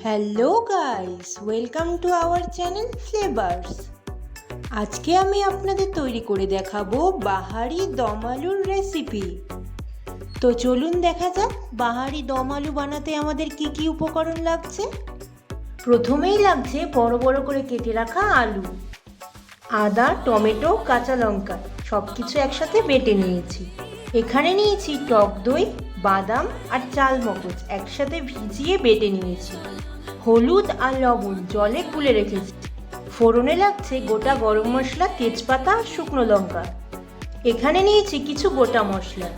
Hello guys, welcome to our channel flavours. আজকে আমি আপনাদের তৈরি করে দেখাবো বাহারি দম আলুর রেসিপি। তো চলুন দেখা যাক বাহারি দম আলু বানাতে আমাদের কি কি উপকরণ লাগছে। প্রথমেই লাগছে বড় বড় করে কেটে রাখা আলু, আদা, টমেটো, কাঁচা লঙ্কা সব কিছু একসাথে বেটে নিয়েছি। এখানে নিয়েছি টক দই, বাদাম আর চাল মগজ একসাথে ভিজিয়ে বেটে নিয়েছি। হলুদ আর লবণ জলে গুলে রেখেছি। ফোড়নে লাগছে গোটা গরম মশলা, তেজপাতা, শুকনো লঙ্কা। এখানে নিয়েছি কিছু গোটা মশলা,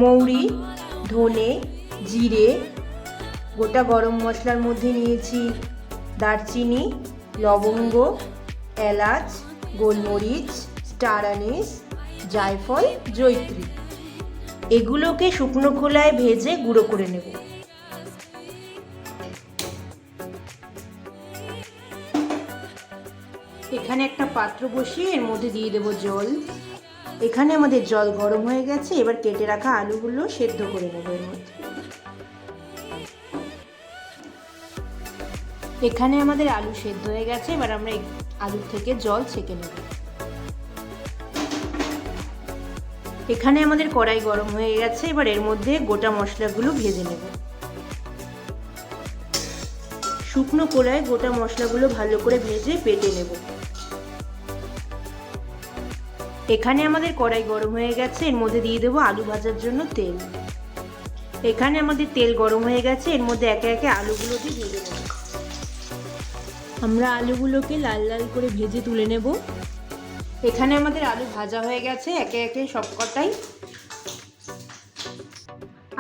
মৌরি, ধনে, জিরে। গোটা গরম মশলার মধ্যে নিয়েছি দারচিনি, লবঙ্গ, এলাচ, গোলমরিচ, স্টার আনিস, জায়ফল, জয়িত্রী। এগুলোকে শুকনো খোলায় ভেজে গুঁড়ো করে নেব। এখানে একটা পাত্র বসিয়ে এর মধ্যে দিয়ে দেব জল। এখানে আমাদের জল গরম হয়ে গেছে, এবার কেটে রাখা আলুগুলো সেদ্ধ করে নেব এর মধ্যে। এখানে আমাদের আলু সেদ্ধ হয়ে গেছে, এবার আমরা আলুর থেকে জল ছেঁকে নেব। এখানে আমাদের কড়াই গরম হয়ে গেছে, এবার এর মধ্যে গোটা মশলাগুলো ভেজে নেব। শুকনো কড়ায় গোটা মশলাগুলো ভালো করে ভেজে বেটে নেব। এখানে আমাদের কড়াই গরম হয়ে গেছে, এর মধ্যে দিয়ে দেবো আলু ভাজার জন্য তেল। এখানে আমাদের তেল গরম হয়ে গেছে, এর মধ্যে একে একে আলুগুলো দিয়ে ভেজে নেব। আমরা আলুগুলোকে লাল লাল করে ভেজে তুলে নেব। এখানে আমাদের আলু ভাজা হয়ে গেছে, একে একে সব কটাই।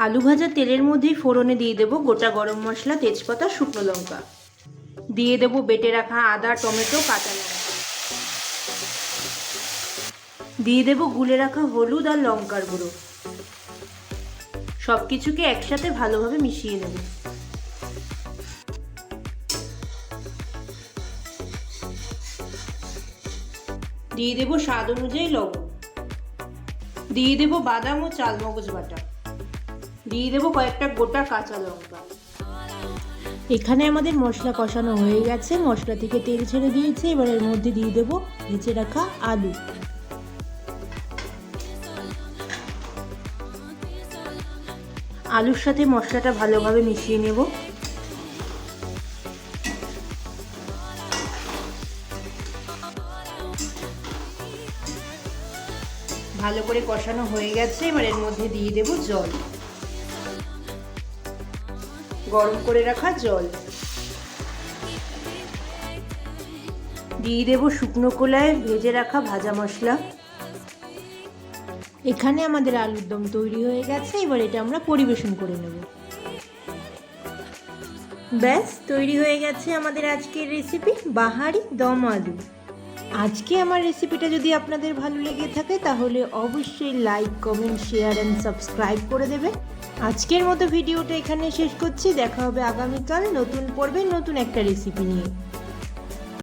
আলু ভাজা তেলের মধ্যেই ফোড়নে দিয়ে দেবো গোটা গরম মশলা, তেজপাতা, শুকনো লঙ্কা। দিয়ে দেবো বেটে রাখা আদা, টমেটো, কাঁচা লঙ্কা। দিয়ে দেবো গুলে রাখা হলুদ আর লঙ্কার গুঁড়ো। সব কিছুকে একসাথে ভালোভাবে মিশিয়ে নেব। দিয়ে দেবো স্বাদ অনুযায়ী লবণ। দিয়ে দেবো বাদাম ও চাল মগজ বাটা। দিয়ে দেবো কয়েকটা গোটা কাঁচা লঙ্কা। এখানে আমাদের মশলা কষানো হয়ে গেছে, মশলা থেকে তেল ছেড়ে দিয়েছে। এবার এর মধ্যে দিয়ে দেবো ভেজে রাখা আলু। আলুর সাথে মশলাটা ভালোভাবে মিশিয়ে নেব। ভালো করে কষানো হয়ে গেছে, এবার এর মধ্যে দিয়ে দেব জল, গরম করে রাখা জল। দিয়ে দেব শুকনো খোলায় ভেজে রাখা ভাজা মশলা। এখানে আমাদের আলুর দম তৈরি হয়ে গেছে, এবার এটা আমরা পরিবেশন করে নেব। ব্যাস তৈরি হয়ে গেছে আমাদের আজকের রেসিপি বাহারি দম আলু। আজকে আমার রেসিপিটা যদি আপনাদের ভালো লেগে থাকে তাহলে অবশ্যই like, comment, share and subscribe করে দেবেন। আজকের মতো ভিডিওটা এখানে শেষ করছি। দেখা হবে আগামীকাল নতুন পর্বে নতুন একটা রেসিপি নিয়ে।